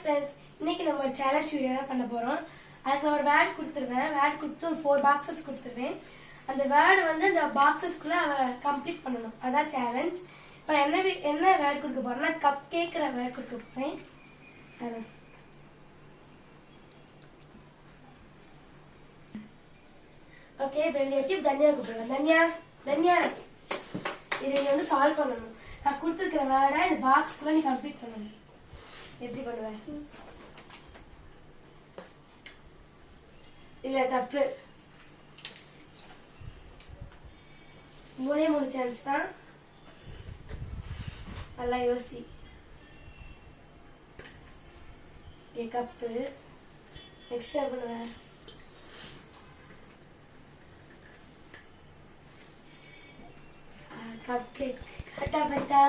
Friends, இன்னைக்கு நம்ம ஒரு சேலஞ்ச் வீடியோ தான் பண்ண போறோம். அதுக்கு நான் ஒரு வேர்ட் கொடுத்துருவேன். வேர்ட் கொடுத்து ஒரு 4 பாக்ஸஸ் கொடுத்துருவேன். அந்த வேர்டு வந்து அந்த பாக்ஸஸ்க்குள்ள அவ கம்ப்ளீட் பண்ணணும். அதான் சேலஞ்ச். இப்போ என்ன வேர்ட் கொடுக்க போறேன்னா கப் கேக்குற வேர்ட் கொடுக்க போறேன். ஓகே, வெளியாச்சு. தனியா கூப்பிடலாம். தனியா இதை நீ வந்து சால்வ் பண்ணணும். நான் கொடுத்துருக்கிற வேர்டை இந்த பாக்ஸ்க்குள்ள நீ கம்ப்ளீட் பண்ணணும். எப்படி பண்ணுவேன்? இல்ல, தப்பு. 3 சான்ஸ் தான். நல்லா யோசி. கப்பு நெக்ஸ்ட் பண்ணுவேன். கப் கேக் கரெக்டா பண்ணிட்டா.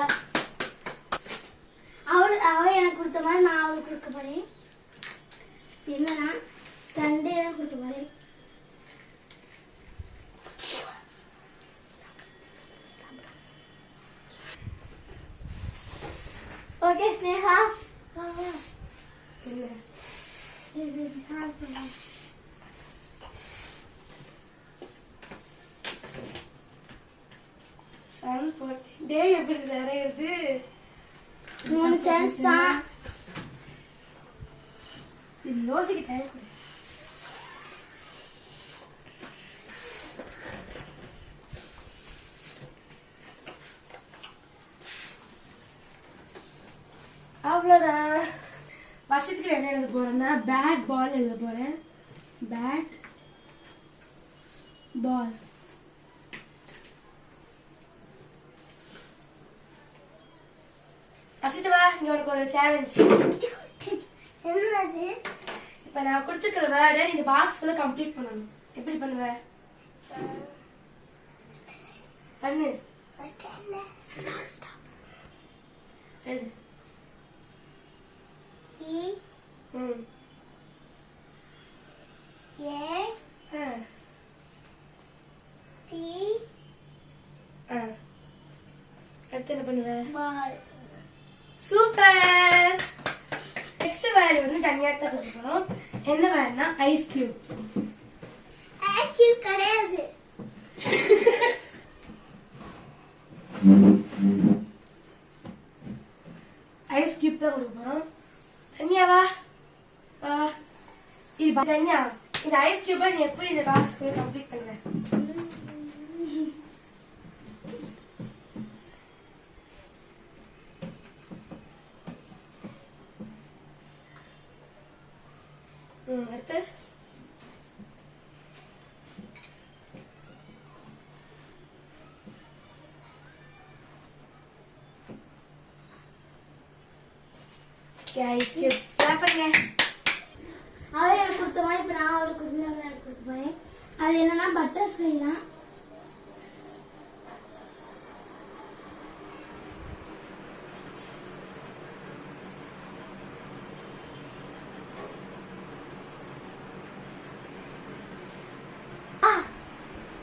அவ எனக்கு கொடுத்த மாதிரி நான் அவளுக்கு கொடுக்க போறேன். என்னன்னா சண்டே தான் கொடுக்க போறேன். ஓகே ஸ்னேகா, என்ன இது சால்வ் பண்ணலாம். சன் போட்டேன். டே எப்படி நிறையது? 3 சான்ஸ் தான். இது யோசிக்க டைம் கொடு. அவ்வளோதான். வருஷத்துக்கு என்ன எழுத போறேன்னா பேட் பால் எழுத போறேன். Bat ball. வசித்துவா, இங்க உனக்கு ஒரு சேலஞ்ச். என்னது? இப்ப நான் கொடுத்துக்கிற வேர்டை இந்த பாக்ஸ்ல கம்ப்ளீட் பண்ணணும். எப்படி பண்ணுவ? பண்ணு. எழுது. அடுத்து என்ன பண்ணுவேன்? பால். சூப்பர். நெக்ஸ்ட் வேர்ட் வந்து தனியா தான் கொடுக்க போறோம். என்ன வேர்ட்னா ஐஸ் கியூப். ஐஸ் கியூப் கிடையாது. ஐஸ் கியூப் தான் கொடுக்க போறோம். தனியா வா வா. இது தனியா இந்த ஐஸ் கியூபை நீ எப்படி இந்த பாக்ஸ்க்குள்ள கம்ப்ளீட் பண்ணுவ? அடுத்து ஐஸ் கியூப் ஸ்டார்ட் பண்ணுங்க. அவ எனக்கு கொடுத்த மாதிரி இப்ப நான் அவளுக்கு கொடுக்க போறேன். அது என்னன்னா பட்டர்ஃப்ளை தான்.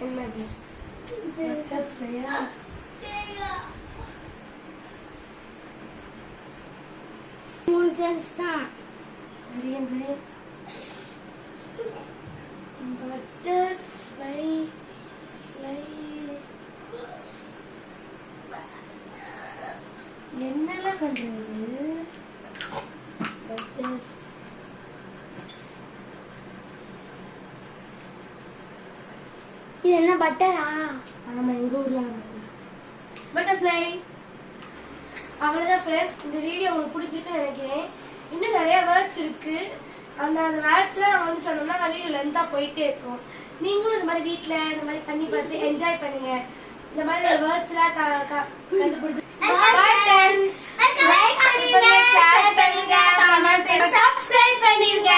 என்னது? பட்டர்ஃப்ளையா? மூணு சான்ஸ் தான். பட்டர்ஃப்ளை என்னெல்லாம் பண்றது? இது என்ன பட்டரா? ஆமா, எங்க ஊர்ல பட்டர்ஃப்ளை. அவ்வளவுதான் ஃப்ரெண்ட்ஸ். இந்த வீடியோ உங்களுக்கு பிடிச்சிருக்குன்னு நினைக்கிறேன். இன்னும் நிறைய வேர்ட்ஸ் இருக்கு. அந்த வேர்ட்ஸ்லாம் நம்ம வந்து சொன்னோம்னா நான் வீடியோ லென்த்தா போயிட்டே இருக்கும். நீங்களும் இந்த மாதிரி வீட்ல இந்த மாதிரி பண்ணி பார்த்து என்ஜாய் பண்ணுங்க. இந்த மாதிரி வேர்ட்ஸ்லாம் கண்டுபிடிச்சு லைக் பண்ணுங்க, ஷேர் பண்ணுங்க, கமெண்ட் பண்ணுங்க, சப்ஸ்கிரைப் பண்ணிருங்க.